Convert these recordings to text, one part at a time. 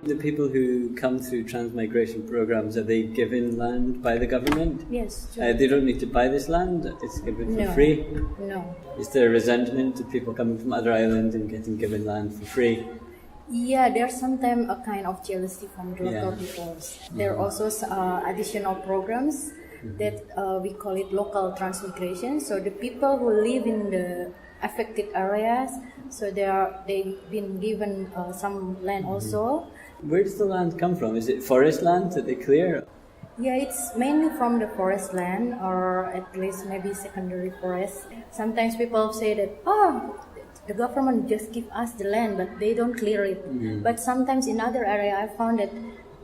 The people who come through transmigration programs, are they given land by the government? Yes. True. They don't need to buy this land? It's given for free? No. Is there a resentment of people coming from other islands and getting given land for free? Yeah, there's sometimes a kind of jealousy from the local peoples. There are also additional programs that we call it local transmigration. So the people who live in the affected areas, so they've been given some land also. Where does the land come from? Is it forest land that they clear? Yeah, it's mainly from the forest land, or at least maybe secondary forest. Sometimes people say that, the government just give us the land, but they don't clear it. But sometimes in other area, I found that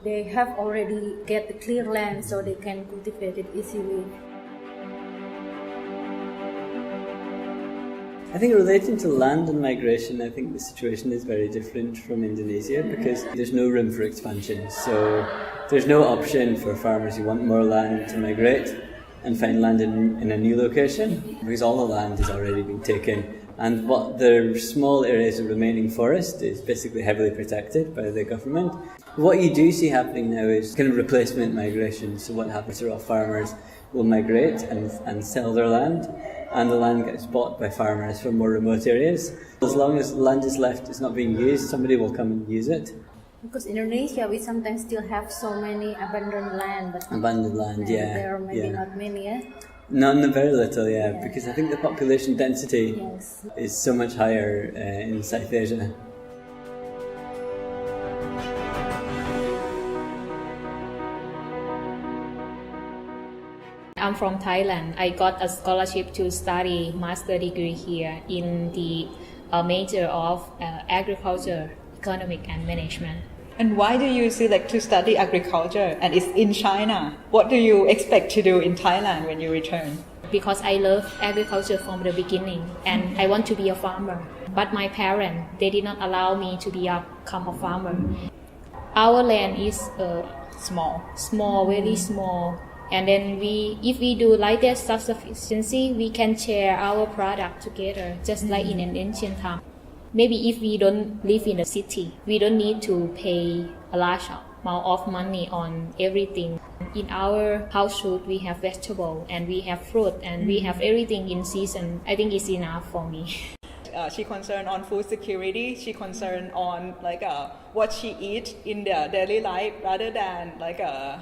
they have already get the clear land, so they can cultivate it easily. I think relating to land and migration, I think the situation is very different from Indonesia because there's no room for expansion. So there's no option for farmers who want more land to migrate and find land in a new location because all the land has already been taken. And what the small areas of remaining forest is basically heavily protected by the government. What you do see happening now is kind of replacement migration. So what happens are all farmers will migrate and sell their land, and the land gets bought by farmers from more remote areas. As long as land is left, it's not being used, somebody will come and use it. Because in Indonesia, we sometimes still have so many abandoned land. But abandoned land, yeah. There are maybe not many, Not very little, because I think the population density is so much higher in South Asia. I'm from Thailand. I got a scholarship to study master degree here in the major of agriculture, economic and management. And why do you select to study agriculture and it's in China? What do you expect to do in Thailand when you return? Because I love agriculture from the beginning and I want to be a farmer. But my parents, they did not allow me to become a farmer. Our land is small, very small. And then if we do like that self-sufficiency, we can share our product together, just like in an ancient time. Maybe if we don't live in the city, we don't need to pay a large amount of money on everything. In our household, we have vegetable and we have fruit and we have everything in season. I think it's enough for me. She concerned on food security. She concerned on what she eats in their daily life rather than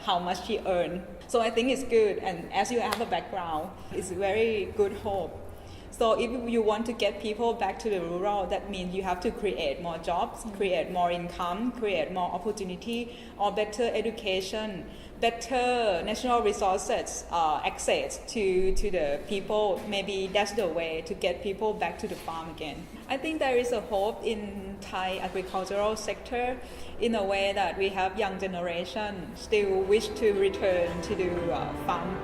how much she earns. So I think it's good. And as you have a background, it's very good hope. So if you want to get people back to the rural, that means you have to create more jobs, create more income, create more opportunity, or better education, better natural resources, access to the people. Maybe that's the way to get people back to the farm again. I think there is a hope in Thai agricultural sector in a way that we have young generation still wish to return to the farm.